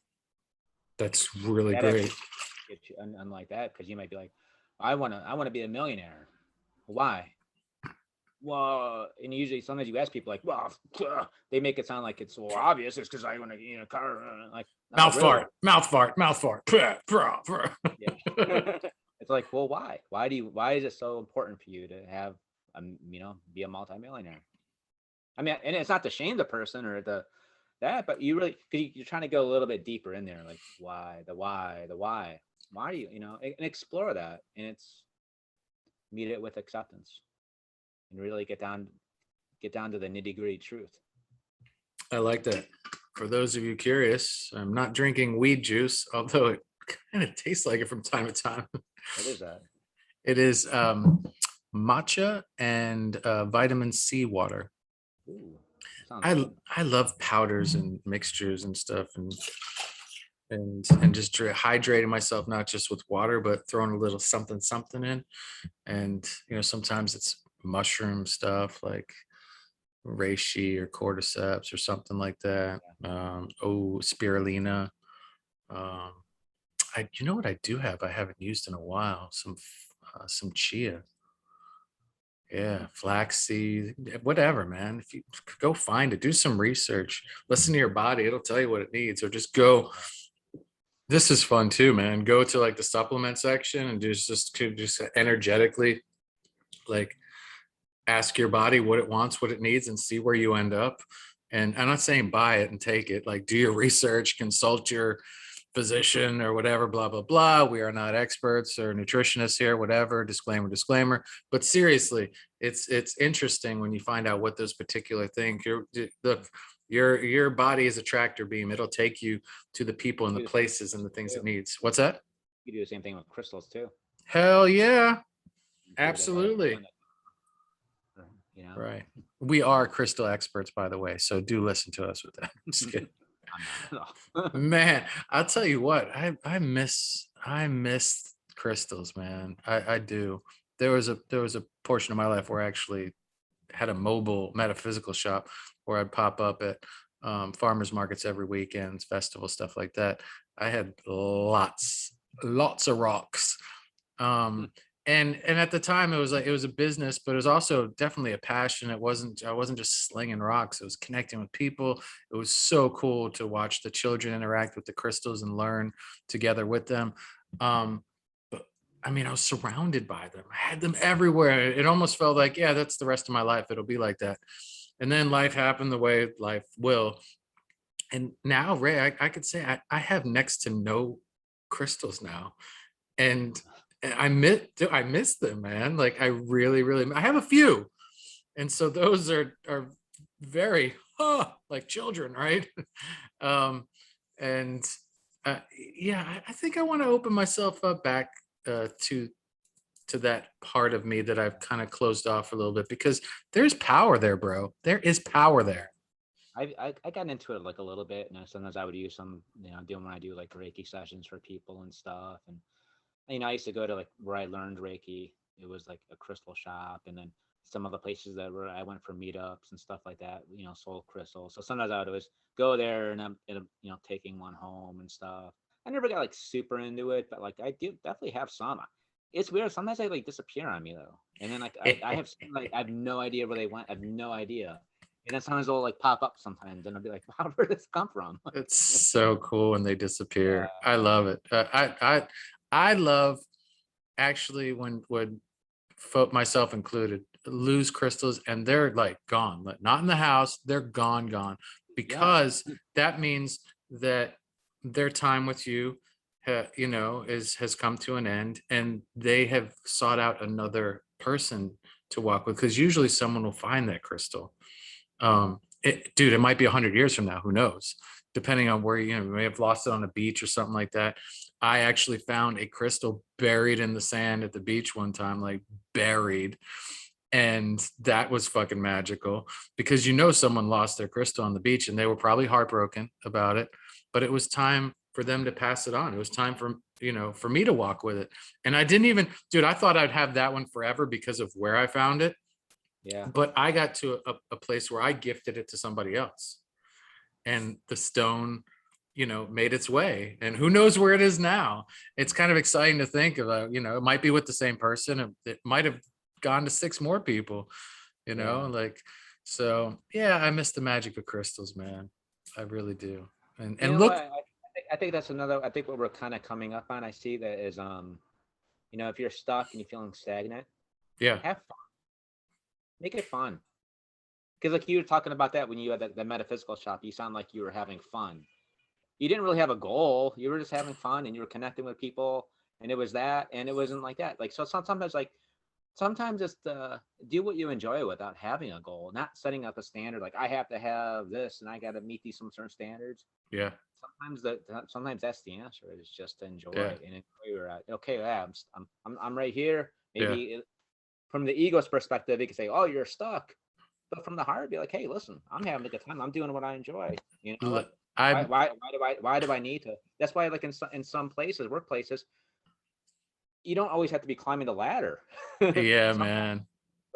That's really That great. actually get you unlike that, because you might be like, I want to be a millionaire. Why? Well, and usually sometimes you ask people like, well, they make it sound like it's so obvious. It's because I want to get in a car. Like, no, Mouth really? fart, mouth fart, mouth fart. Pah, pah, pah. Yeah. It's like, well, why? Why is it so important for you to have, be a multimillionaire? I mean, and it's not to shame the person or but you really, because you're trying to go a little bit deeper in there, like why, the why do you, and explore that, and it's meet it with acceptance and really get down. get down to the nitty gritty truth. I like that. For those of you curious, I'm not drinking weed juice, although it kind of tastes like it from time to time. What is that? It is matcha and vitamin C water. Ooh, sounds I good. I love powders and mixtures and stuff, and just hydrating myself not just with water, but throwing a little something something in. And sometimes it's mushroom stuff like reishi or cordyceps or something like that. Spirulina. Um, you know what I do have? I haven't used in a while. Some chia. Yeah, flaxseed, whatever, man. If you go find it, do some research, listen to your body, it'll tell you what it needs, or just go. This is fun too, man. Go to like the supplement section and just energetically like ask your body what it wants, what it needs, and see where you end up. And I'm not saying buy it and take it, like do your research, consult your physician or whatever, blah, blah, blah. We are not experts or nutritionists here, whatever, disclaimer, disclaimer. But seriously, it's interesting when you find out what those particular things, your body is a tractor beam. It'll take you to the people and the places and the things it needs. What's that? You do the same thing with crystals too. Hell yeah. People that are Absolutely. doing it, you know? Right. We are crystal experts, by the way. So do listen to us with that. I'm just kidding. I'm not at all. Man, I'll tell you what, I miss crystals, man. I do. There was a portion of my life where I actually had a mobile metaphysical shop where I'd pop up at farmers markets every weekend, festivals, stuff like that. I had lots of rocks. Um, and at the time it was like it was a business, but it was also definitely a passion. I wasn't just slinging rocks, it was connecting with people. It was so cool to watch the children interact with the crystals and learn together with them. But I mean, I was surrounded by them, I had them everywhere. It almost felt like, yeah, that's the rest of my life, it'll be like that. And then life happened the way life will. And now, Ray, I could say I have next to no crystals now. And I miss them, man. Like I really I have a few. And so those are very like children, right? um and yeah, I think I want to open myself up back to that part of me that I've kind of closed off a little bit, because there's power there, bro. There is power there. I got into it like a little bit, and sometimes I would use some, doing when I do like Reiki sessions for people and stuff. And I used to go to like where I learned Reiki. It was like a crystal shop, and then some of the places that were I went for meetups and stuff like that. Soul crystals. So sometimes I would always go there, and I'm taking one home and stuff. I never got like super into it, but like I do definitely have some. It's weird. Sometimes they like disappear on me though, and then like I have some, like I have no idea where they went. I have no idea. And then sometimes they'll like pop up sometimes, and I'll be like, "Wow, where did this come from?" It's so cool when they disappear. Yeah, I love it. I love actually when folk, myself included, lose crystals and they're like gone, like not in the house, they're gone, yeah, because that means that their time with you, has come to an end, and they have sought out another person to walk with, because usually someone will find that crystal. Dude, it might be 100 years from now, who knows, depending on where you may have lost it on a beach or something like that. I actually found a crystal buried in the sand at the beach one time, like buried. And that was fucking magical, because someone lost their crystal on the beach and they were probably heartbroken about it, but it was time for them to pass it on. It was time for me to walk with it. And I didn't even, dude, I thought I'd have that one forever because of where I found it. yeah. But I got to a place where I gifted it to somebody else, and the stone, made its way, and who knows where it is now. It's kind of exciting to think about. It might be with the same person. It might have gone to 6 more people, Yeah. like, so yeah, I miss the magic of crystals, man. I really do. You And know what? look, I think that's another. I think what we're kind of coming up on. I see that is if you're stuck and you're feeling stagnant, yeah, have fun, make it fun. Because like you were talking about that when you had the metaphysical shop, you sound like you were having fun. You didn't really have a goal. You were just having fun, and you were connecting with people, and it was that, and it wasn't like that. Like so, sometimes like sometimes it's do what you enjoy without having a goal, not setting up a standard like I have to have this and I got to meet these some certain standards. Yeah. Sometimes that's the answer is just to Yeah. enjoy and enjoy where you're at. Okay, yeah, I'm right here. Yeah. Maybe from the ego's perspective, it can say, "Oh, you're stuck," but from the heart, be like, "Hey, listen, I'm having a good time. I'm doing what I enjoy. You know what? Look, I Why do I need to?" That's why, like in some places, workplaces, you don't always have to be climbing the ladder. yeah, Sometimes, man.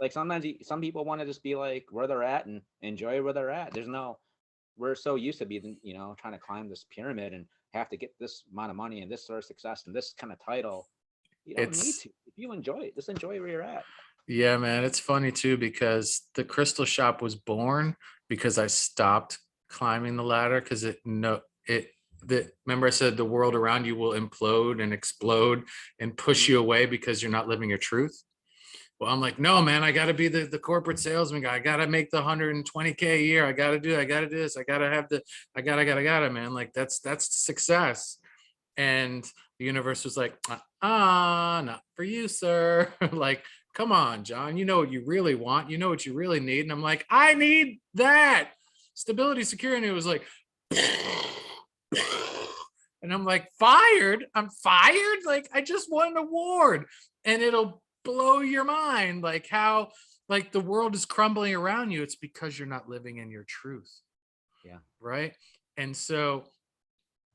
like sometimes, some people want to just be like where they're at and enjoy where they're at. There's no We're so used to being, trying to climb this pyramid and have to get this amount of money and this sort of success and this kind of title. You don't need It's to. If you enjoy it, just enjoy where you're at. yeah, man. It's funny too because the crystal shop was born because I stopped climbing the ladder because remember I said the world around you will implode and explode and push Mhm. you away because you're not living your truth. Well, I'm like, no, man, I got to be the corporate salesman guy. I got to make the 120K a year. I got to do this. I got to have I got to, man. Like that's success. And the universe was like, not for you, sir. Like, come on, John, you know what you really want. You know what you really need. And I'm like, I need that stability, security. It was like, and I'm like, fired? I'm fired? Like, I just won an award. And it'll blow your mind, like how like the world is crumbling around you. It's because you're not living in your truth, Yeah. right? And so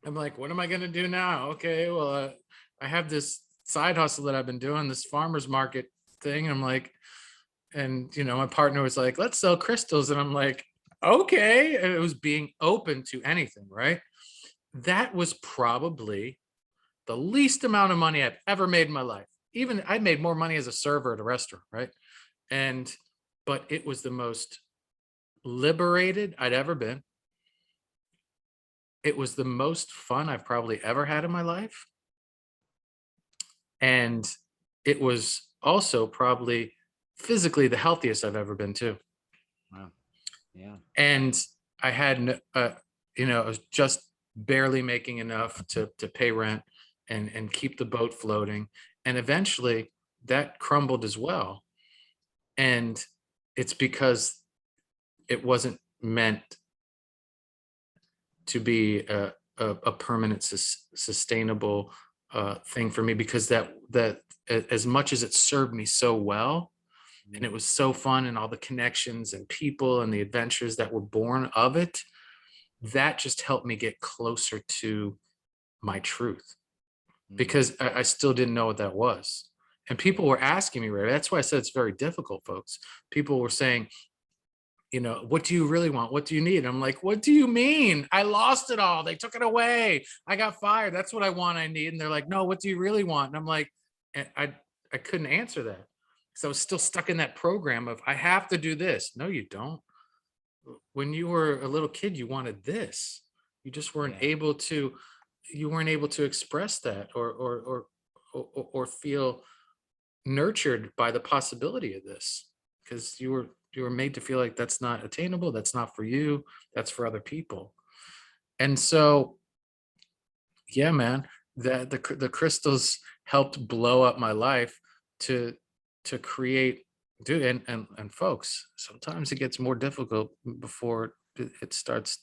I'm like, what am I going to do now? Okay, well, I have this side hustle that I've been doing, this farmer's market thing. I'm like, and my partner was like, let's sell crystals. And I'm like, okay. And it was being open to anything, right? That was probably the least amount of money I've ever made in my life. Even I made more money as a server at a restaurant, right? And, but it was the most liberated I'd ever been. It was the most fun I've probably ever had in my life. And it was also probably physically the healthiest I've ever been too. Wow. Yeah. And I had, I was just barely making enough to pay rent and keep the boat floating. And eventually that crumbled as well. And it's because it wasn't meant to be a permanent, sustainable thing for me because that as much as it served me so well, and Mhm. it was so fun and all the connections and people and the adventures that were born of it, that just helped me get closer to my truth Mhm. because I still didn't know what that was. And people Yeah. were asking me, right? That's why I said it's very difficult, folks. People were saying, what do you really want? What do you need? I'm like, what do you mean? I lost it all. They took it away. I got fired. That's what I want. I need. And they're like, no, what do you really want? And I'm like, I couldn't answer that. So I was still stuck in that program of I have to do this. No, you don't. When you were a little kid, you wanted this. You just weren't Yeah. able to, you weren't able to express that or feel nurtured by the possibility of this because you were made to feel like that's not attainable, that's not for you, that's for other people. And so yeah, man, that the crystals helped blow up my life to create, dude. And folks, sometimes it gets more difficult before it starts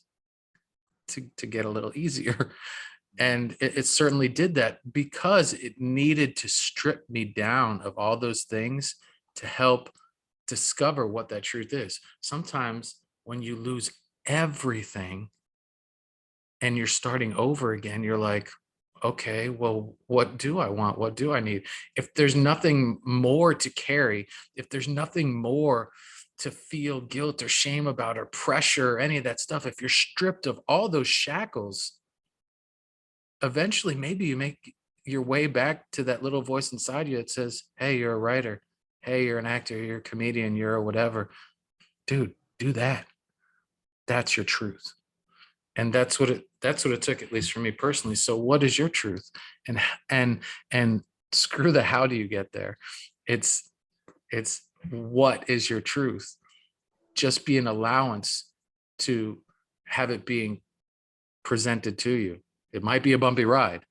to get a little easier. Mhm. And it certainly did that because it needed to strip me down of all those things to help discover what that truth is. Sometimes when you lose everything and you're starting over again, you're like, okay, well, what do I want? What do I need? If there's nothing more to carry, if there's nothing more to feel guilt or shame about or pressure or any of that stuff, if you're stripped of all those shackles, eventually maybe you make your way back to that little voice inside you that says, hey, you're a writer. Hey, you're an actor, you're a comedian, you're a whatever. Dude, do that. That's your truth. And that's what it took, at least for me personally. So what is your truth? And and and screw the how do you get there. It's it's what is your truth? Just be an allowance to have it being presented to you. It might be a bumpy ride,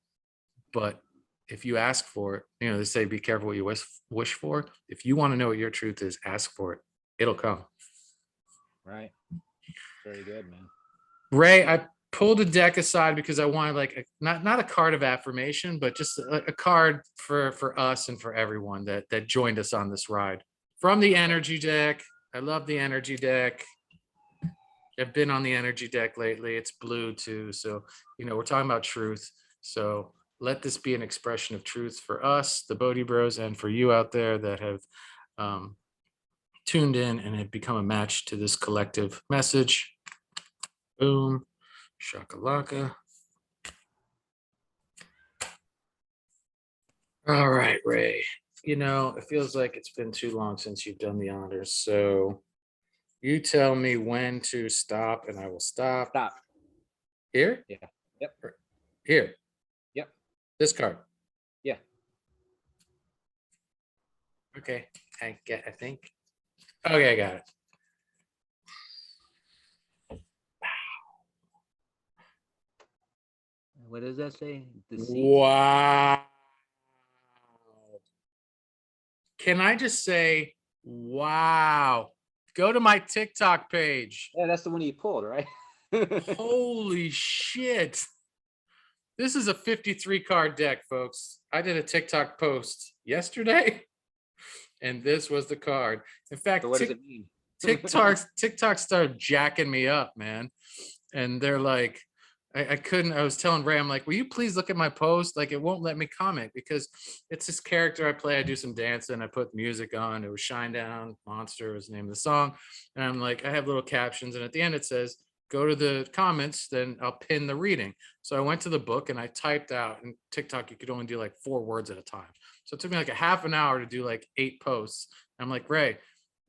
but if you ask for it, they say be careful what you wish for. If you want to know what your truth is, ask for it. It'll come. Right. Very good, man. Ray, I pulled a deck aside because I wanted like not a card of affirmation, but just a card for us and for everyone that joined us on this ride. From the energy deck. I love the energy deck. I've been on the energy deck lately. It's blue too. So, we're talking about truth. So let this be an expression of truth for us, the Bodhi Bros, and for you out there that have tuned in and have become a match to this collective message. Boom. Shakalaka. All right, Ray. It feels like it's been too long since you've done the honors. So you tell me when to stop and I will stop. Stop. Here? Yeah. Yep. Here. Yep. This card. Yeah. Okay. I think. Okay, I got it. What does that say? Deceit. Wow. Can I just say, wow? Go to my TikTok page. Yeah, that's the one you pulled, right? Holy shit. This is a 53 card deck, folks. I did a TikTok post yesterday, and this was the card. In fact, So what does it mean? TikTok started jacking me up, man. And they're like, I couldn't, I was telling Ray, I'm like, will you please look at my post? Like, it won't let me comment because it's this character I play. I do some dancing. I put music on. It was Shine Down Monster was the name of the song. And I'm like, I have little captions. And at the end, it says, go to the comments, then I'll pin the reading. So I went to the book and I typed out, and TikTok, you could only do like 4 words at a time. So it took me like a half an hour to do like 8 posts. I'm like, Ray,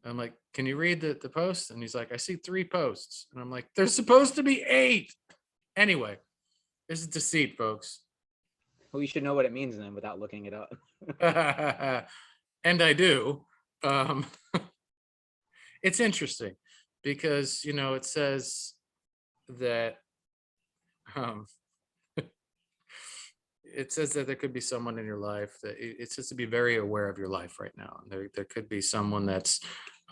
I'm like, can you read the post? And he's like, I see 3 posts. And I'm like, there's supposed to be 8. Anyway, this is deceit, folks. Well, you should know what it means then without looking it up. And I do. It's interesting because, it says that it says that there could be someone in your life that it says to be very aware of your life right now. There could be someone that's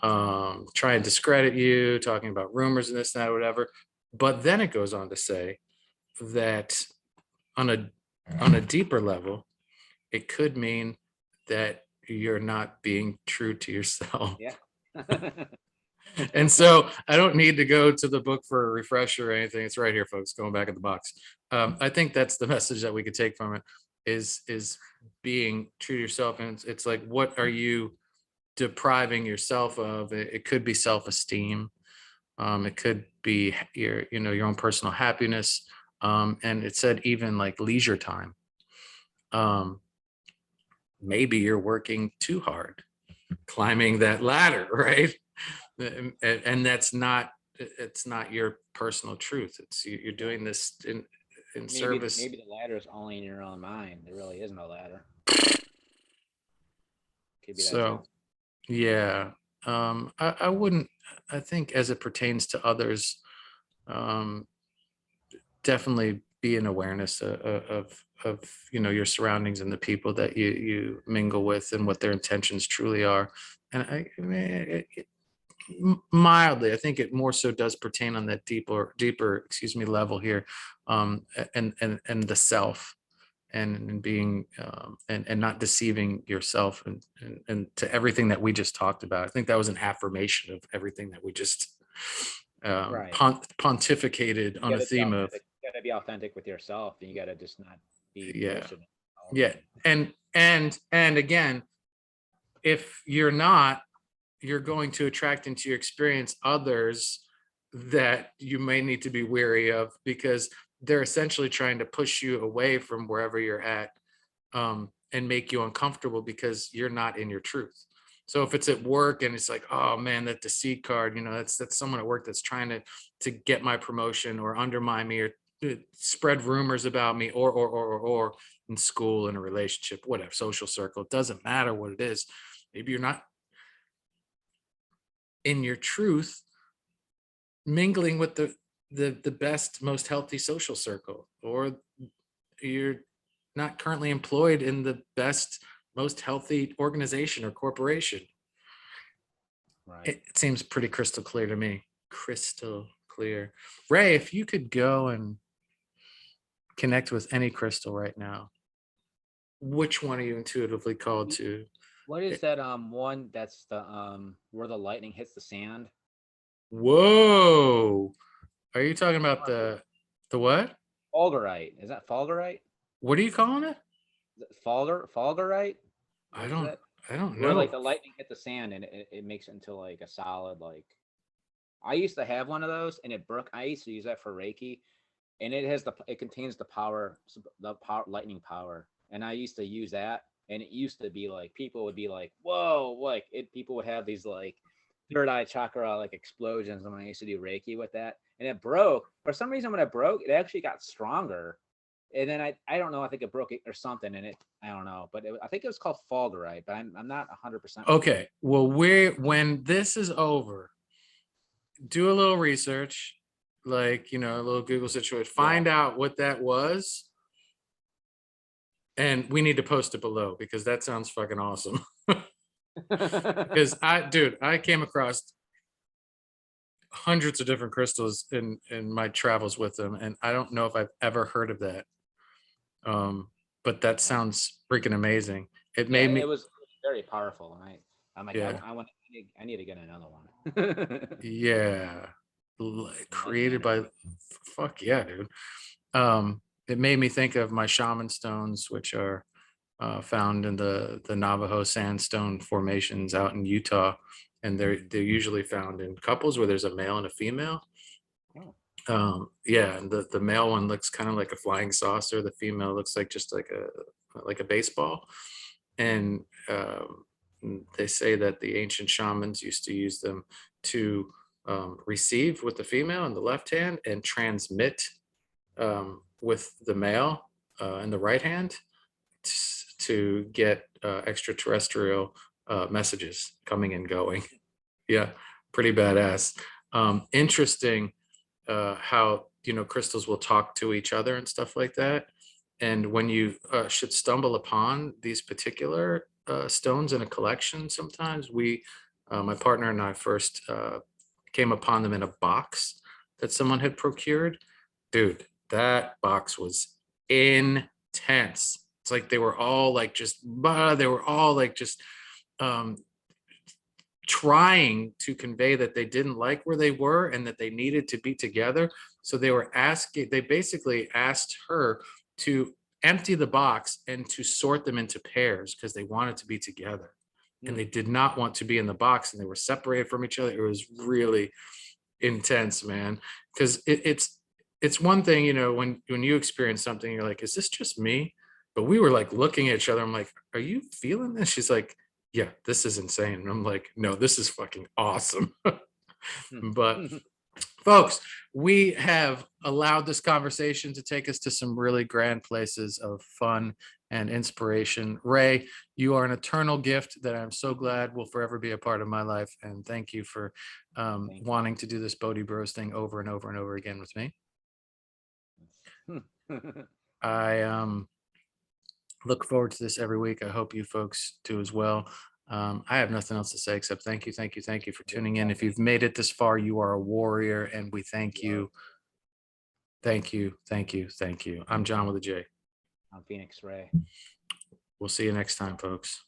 trying to discredit you, talking about rumors and this and that, or whatever. But then it goes on to say that on a deeper level, it could mean that you're not being true to yourself. Yeah. And so I don't need to go to the book for a refresher or anything. It's right here, folks, going back in the box. I think that's the message that we could take from it is being true to yourself. And it's like, what are you depriving yourself of? It could be self-esteem. It could be your own personal happiness. And it said even like leisure time. Maybe you're working too hard, climbing that ladder, right? And it's not your personal truth. It's you're doing this in service. Maybe the ladder is only in your own mind. There really is no ladder. Could be that So too. yeah, I wouldn't. I think as it pertains to others, definitely be an awareness of your surroundings and the people that you mingle with and what their intentions truly are. And I mean, mildly, I think it more so does pertain on that deeper level here, and the self, and being and not deceiving yourself, and to everything that we just talked about. I think that was an affirmation of everything that we just Right. pontificated on a theme of. You gotta be authentic with yourself, and you gotta just not be Yeah, bullshit. yeah, and again, if you're not, you're going to attract into your experience others that you may need to be wary of, because they're essentially trying to push you away from wherever you're at, and make you uncomfortable because you're not in your truth. So if it's at work and it's like, oh man, that deceit card, that's someone at work that's trying to get my promotion or undermine me or spread rumors about me, or in school, in a relationship, whatever, social circle, it doesn't matter what it is. Maybe you're not in your truth, mingling with the best, most healthy social circle, or you're not currently employed in the best, most healthy organization or corporation. Right. It seems pretty crystal clear to me. Crystal clear. Ray, if you could go and connect with any crystal right now, which one are you intuitively called to? What is that one that's the where the lightning hits the sand? Whoa. Are you talking about Or the what? Fulgurite. Is that Fulgurite? What are you calling it? Is it Fulgurite? I What is don't that? I don't Where like know. the lightning hit the sand and it makes it into like a solid like I used to have one of those and it broke. I used to use that for Reiki and it contains the power lightning power. And I used to use that and it used to be like people would be like, "Whoa," like people would have these like third eye chakra like explosions when I used to do Reiki with that. And it broke. For some reason when it broke, it actually got stronger. And then I don't know, I think it broke it or something and it I don't know, but I think it was called Fulgurite, but I'm not 100% sure. Okay. Well, when this is over, do a little research, like, a little Google situation, Yeah. find out what that was, and we need to post it below because that sounds fucking awesome. Because I came across hundreds of different crystals in my travels with them, and I don't know if I've ever heard of that. But that sounds freaking amazing. It Yeah, made it me, was very powerful, and I'm like, yeah, I need to get another one. yeah, Lightning created by, energy. fuck yeah, dude. It made me think of my shaman stones, which are found in the Navajo sandstone formations out in Utah, and they're usually found in couples where there's a male and a female. Oh, Yeah, and the male one looks kind of like a flying saucer. The female looks like just like a baseball. And they say that the ancient shamans used to use them to receive with the female in the left hand and transmit with the male in the right hand to get extraterrestrial messages coming and going. Yeah, pretty badass. Interesting how crystals will talk to each other and stuff like that. And when you should stumble upon these particular stones in a collection, sometimes my partner and I first came upon them in a box that someone had procured. Dude, that box was intense. It's like they were all like they were all like just um, trying to convey that they didn't like where they were and that they needed to be together. So they basically asked her to empty the box and to sort them into pairs because they wanted to be together. And hmm. they did not want to be in the box and they were separated from each other. It was really intense, man. Because it's one thing, when you experience something, you're like, is this just me? But we were like looking at each other. I'm like, are you feeling this? She's like, yeah, this is insane. And I'm like, no, this is fucking awesome. But folks, we have allowed this conversation to take us to some really grand places of fun and inspiration. Ray, you are an eternal gift that I'm so glad will forever be a part of my life. And thank you for Thank wanting to do this Bodhi Bros thing over and over and over again with me. you. I look forward to this every week. I hope you folks do as well. I have nothing else to say except thank you, thank you, thank you for tuning in. If you've made it this far, you are a warrior, and we thank You are. you. Thank you, thank you, thank you. I'm John with a J. I'm Phoenix Ray. We'll see you next time, folks.